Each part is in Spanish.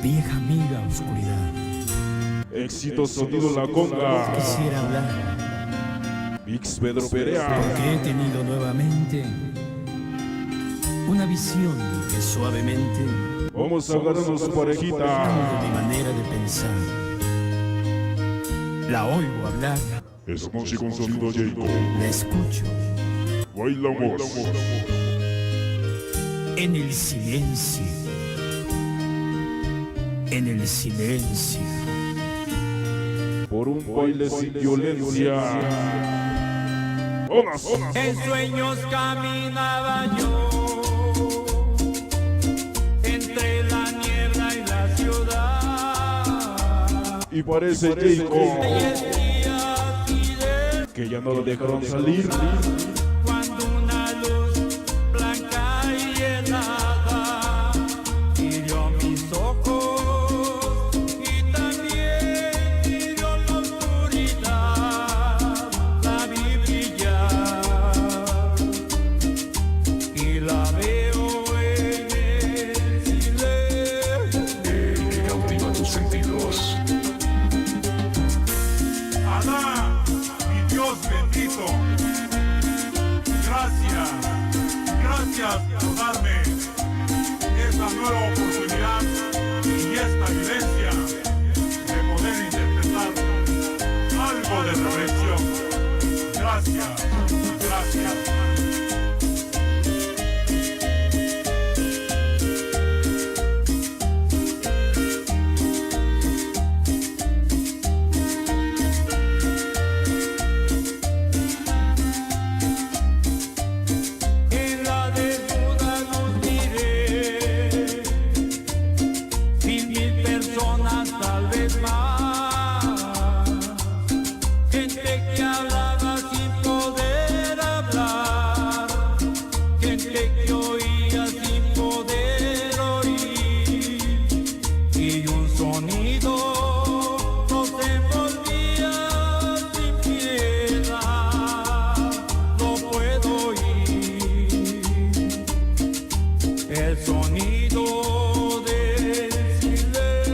Vieja amiga oscuridad, Éxito sonido la conga. quisiera hablar Mix Pedro Perea. porque he tenido nuevamente una visión que suavemente Vamos a agarrarnos su parejita. de mi manera de pensar. La oigo hablar, Es noche con sonido Jacob. la escucho Bailamos. en el silencio. En el silencio. Por un baile sin violencia. ¡Onas! En sueños caminaba yo entre la niebla y la ciudad. Y parece Jacob Y el día pide que ya no lo dejaron salir. cuando una luz blanca y helada hirió mis ojos y también hirió la oscuridad. La vi brillar y la veo en el silencio. Que cautiva tus sentidos. Alá, mi Dios bendito. Gracias por darme esta nueva oportunidad y esta vivencia de poder interpretar algo de reflexión. Gracias. En la desnuda luz miré 1,000 personas, tal vez más. Gente que hablaba sin poder hablar, gente que oía sin poder oír, y un sonido nos envolvía sin piedad. No puedo oír el sonido del silencio.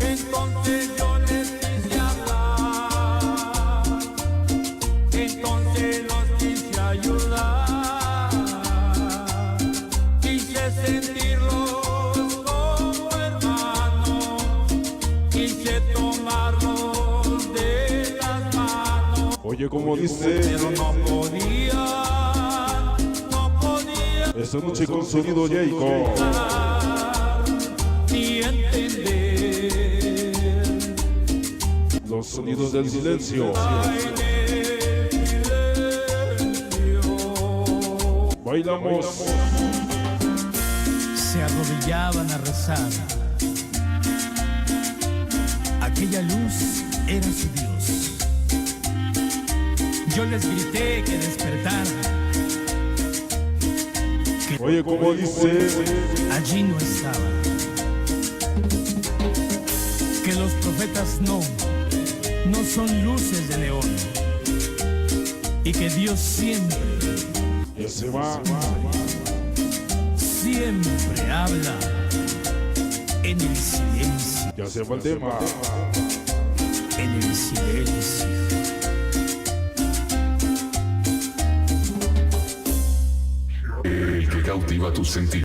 Entonces yo les quise hablar, entonces los quise ayudar, quise sentirlos como hermanos, quise tomarlos de las manos, Oye, como dice, pero no podía esta noche con sonido Jacob. ni entender. Los sonidos del silencio. Bailamos. se arrodillaban a rezar. Aquella luz era su Dios. Yo les grité que despertaran, que Oye, como dice, allí no estaba, que los profetas no son luces de león, y que Dios siempre ya se va. siempre habla en el silencio, Ya se va el tema. en el silencio. El que cautiva tus sentidos.